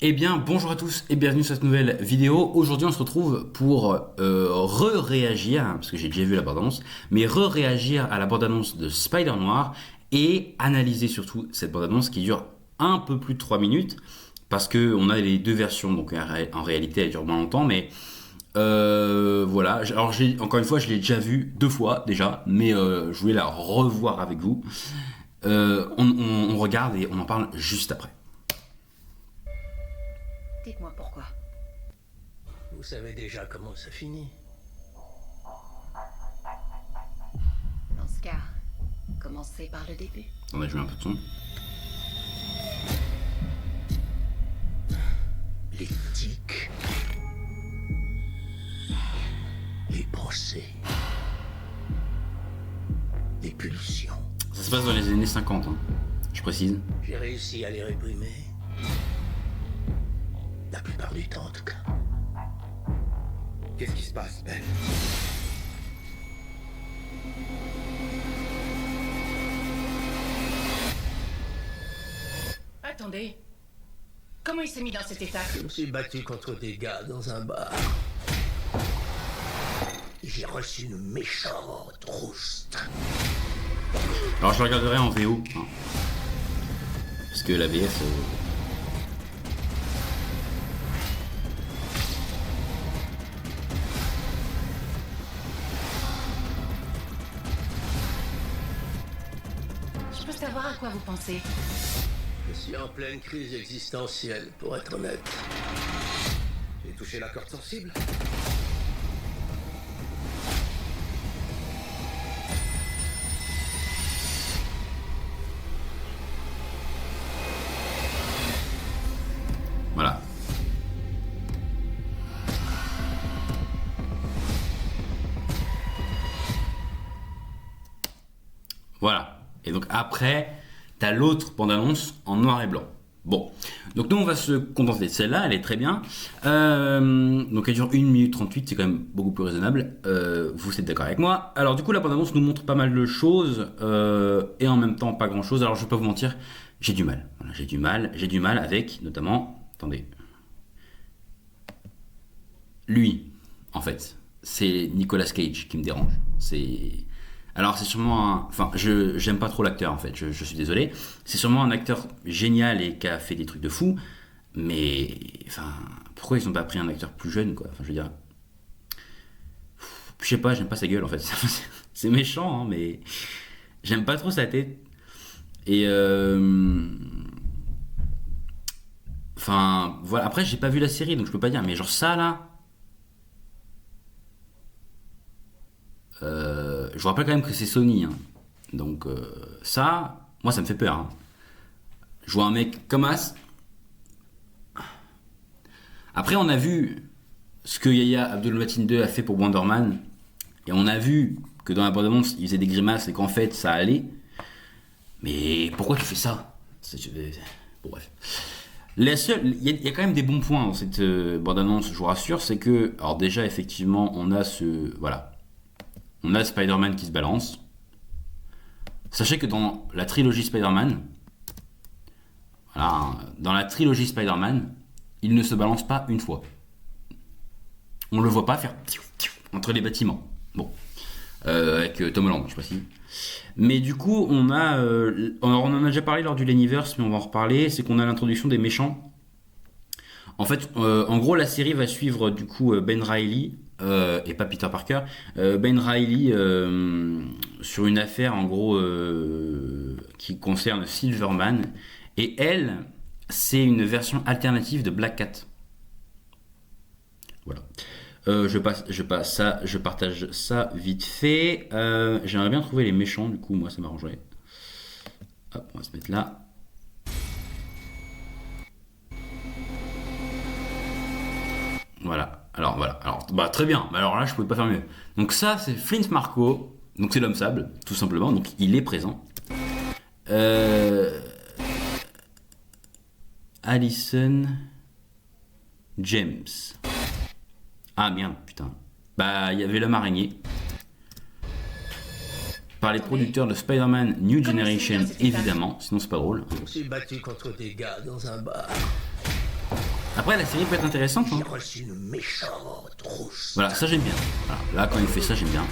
Eh bien, bonjour à tous et bienvenue sur cette nouvelle vidéo. Aujourd'hui, on se retrouve pour re-réagir, parce que j'ai déjà vu la bande-annonce, mais re-réagir à la bande-annonce de Spider-Noir et analyser surtout cette bande-annonce qui dure un peu plus de 3 minutes, parce qu'on a les deux versions, donc en réalité, elle dure moins longtemps, mais voilà. Alors, encore une fois, je l'ai déjà vu 2 fois déjà, mais je voulais la revoir avec vous. On regarde et on en parle juste après. Dites-moi pourquoi. Vous savez déjà comment ça finit. Dans ce cas, commencez par le début. On a joué un peu de son. Les tics. Les procès. Les pulsions. Ça se passe dans les années 50, hein, je précise. J'ai réussi à les réprimer. La plupart du temps, en tout cas. Qu'est-ce qui se passe, Ben? Attendez. Comment il s'est mis dans cet état? Je me suis battu contre des gars dans un bar. Et j'ai reçu une méchante rouste. Alors je le regarderai en VO, hein, parce que la VF... Je peux savoir à quoi vous pensez? Je suis en pleine crise existentielle, pour être honnête. J'ai touché la corde sensible? Voilà. Voilà. Et donc après, t'as l'autre bande-annonce en noir et blanc. Bon. Donc nous, on va se contenter de celle-là, elle est très bien. Donc elle dure 1 minute 38, c'est quand même beaucoup plus raisonnable. Vous êtes d'accord avec moi? Alors du coup, la bande-annonce nous montre pas mal de choses, et en même temps pas grand-chose. Alors je vais pas vous mentir, j'ai du mal. Voilà, j'ai du mal avec, notamment... Attendez. Lui, en fait, c'est Nicolas Cage qui me dérange. Alors c'est sûrement enfin, j'aime pas trop l'acteur en fait, je suis désolé. C'est sûrement un acteur génial et qui a fait des trucs de fou, mais enfin, pourquoi ils ont pas pris un acteur plus jeune quoi? Enfin, je veux dire, je sais pas, j'aime pas sa gueule en fait. C'est méchant, hein, mais j'aime pas trop sa tête. Et enfin, voilà. Après, j'ai pas vu la série, donc je peux pas dire. Mais genre ça là. Je vous rappelle quand même que c'est Sony, hein. Donc ça, moi ça me fait peur, hein. Je vois un mec comme As. Après on a vu ce que Yahya Abdul-Mateen 2 a fait pour Wonder Man. Et on a vu que dans la bande-annonce il faisait des grimaces et qu'en fait ça allait. Mais pourquoi tu fais ça? Bon bref. Il y a quand même des bons points dans cette bande-annonce, je vous rassure. C'est que, alors déjà effectivement on a voilà. On a Spider-Man qui se balance. Sachez que dans la trilogie Spider-Man, voilà, dans la trilogie Spider-Man, il ne se balance pas une fois. On le voit pas faire entre les bâtiments. Bon, avec Tom Holland, je sais pas si. Mais du coup, on en a déjà parlé lors du Lennyverse, mais on va en reparler. C'est qu'on a l'introduction des méchants. En fait, en gros, la série va suivre du coup Ben Reilly. Et pas Peter Parker, Ben Reilly sur une affaire en gros qui concerne Silverman, et elle, c'est une version alternative de Black Cat. Voilà. Je partage ça vite fait. J'aimerais bien trouver les méchants, du coup, moi ça m'arrangerait. Hop, on va se mettre là. Voilà. Alors voilà, bah très bien, alors là je pouvais pas faire mieux. Donc ça c'est Flint Marko, donc c'est l'homme sable, tout simplement, donc il est présent. Allison James. Ah merde, putain. Bah il y avait l'homme araignée. Par les producteurs de Spider-Man New Generation, évidemment, sinon c'est pas drôle. Je me suis battu contre des gars dans un bar. Après, la série peut être intéressante. Hein. J'ai reçu une méchante rousse. Voilà, ça j'aime bien. Voilà. Là, quand il fait ça, j'aime bien.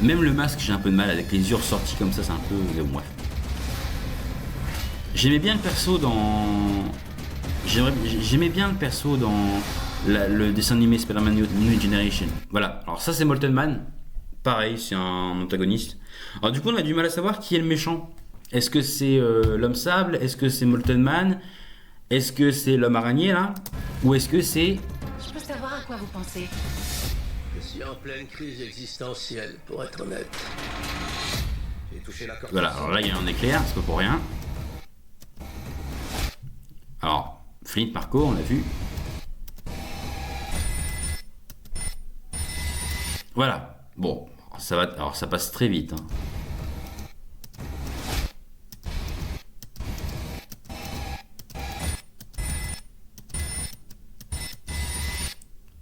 Même le masque, j'ai un peu de mal avec les yeux ressortis comme ça, c'est un peu. Bref. J'aimais bien le perso dans. J'aimais bien le perso dans le dessin animé Spider-Man New Generation. Voilà, alors ça c'est Molten Man. Pareil, c'est un antagoniste. Alors du coup, on a du mal à savoir qui est le méchant. Est-ce que c'est l'homme sable? Est-ce que c'est Molten Man? Est-ce que c'est l'homme araignée là? Ou est-ce que c'est. Je peux savoir à quoi vous pensez? Je suis en pleine crise existentielle, pour être honnête. J'ai touché la corde Voilà, sensible. alors là il y a un éclair, c'est pas pour rien. Alors, Flint Marco, on l'a vu. Voilà, bon, ça va, alors ça passe très vite. Hein.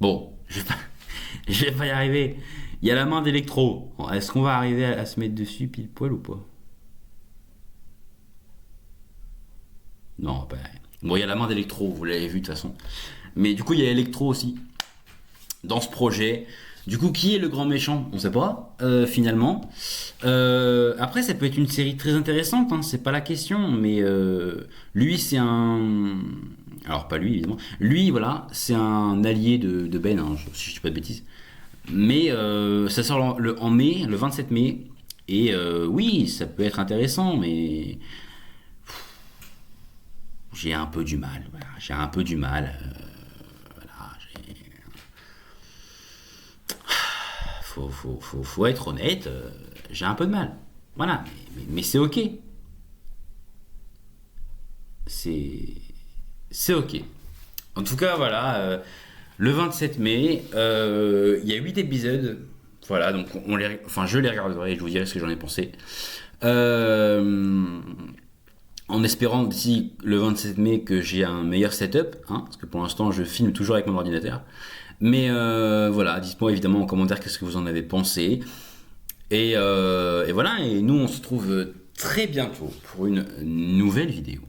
Bon, je vais pas y arriver. Il y a la main d'Electro. Est-ce qu'on va arriver à se mettre dessus pile poil ou pas? Non, ben. Bon, il y a la main d'Electro, vous l'avez vu de toute façon. Mais du coup, il y a Electro aussi dans ce projet. Du coup, qui est le grand méchant? On sait pas, finalement. Après, ça peut être une série très intéressante, hein, c'est pas la question. Mais lui, c'est un. Alors, pas lui, évidemment. Lui, voilà, c'est un allié de Ben, hein, si je dis pas de bêtises. Mais ça sort en mai, le 27 mai. Et oui, ça peut être intéressant, mais. J'ai un peu du mal. Voilà, j'ai un peu du mal. Voilà, faut être honnête. J'ai un peu de mal. Voilà, mais c'est ok. C'est ok. En tout cas, voilà. Le 27 mai, il y a 8 épisodes. Voilà, donc je les regarderai et je vous dirai ce que j'en ai pensé. En espérant d'ici le 27 mai que j'ai un meilleur setup, hein, parce que pour l'instant je filme toujours avec mon ordinateur. Mais voilà, dites-moi évidemment en commentaire qu'est-ce que vous en avez pensé. Et voilà, et nous on se retrouve très bientôt pour une nouvelle vidéo.